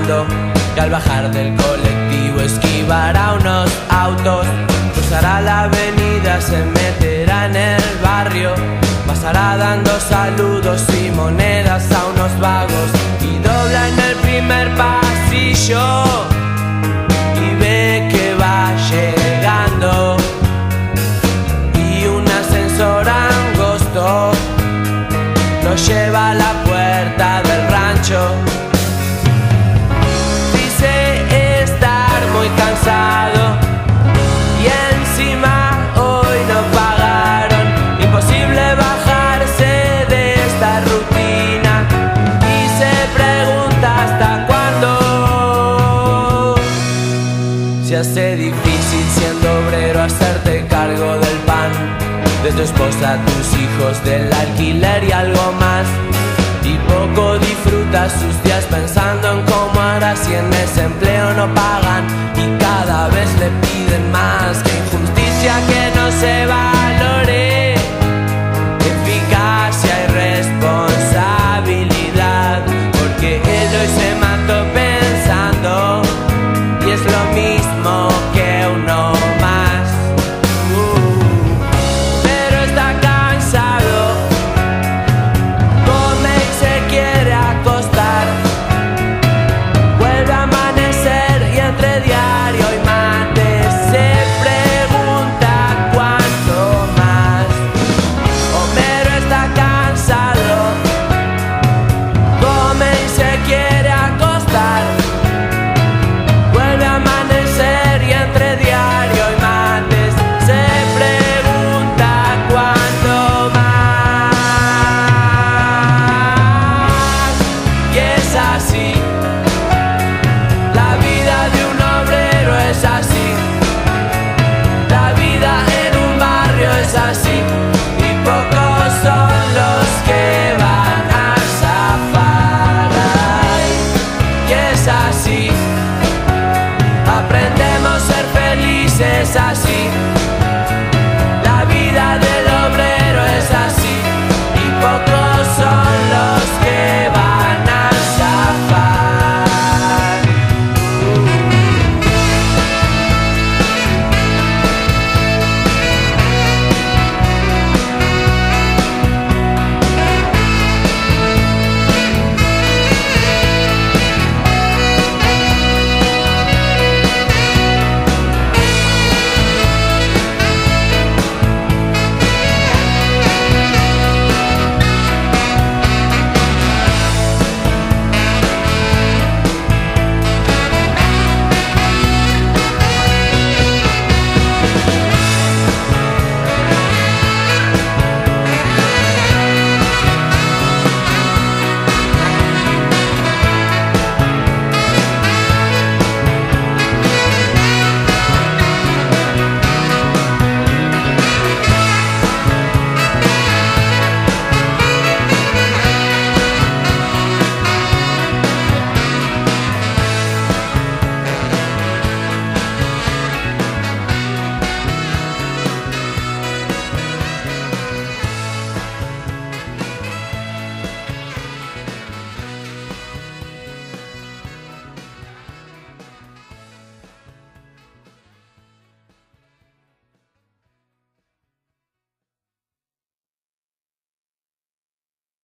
caminando, que al bajar del colectivo esquivará unos autos, cruzará la avenida, se meterá en el barrio, pasará dando saludos y monedas a unos vagos y dobla en el primer pasillo y ve que va llegando y un ascensor angosto lo lleva a la puerta del rancho. Dice estar muy cansado y encima hoy no pagaron. Imposible bajarse de esta rutina y se pregunta hasta cuándo. Se hace difícil siendo obrero hacerte cargo del pan, de tu esposa, tus hijos, del alquiler y algo más. Y poco disfruta sus días pensando en cómo hará si en ese empleo no pagan y cada vez le piden más.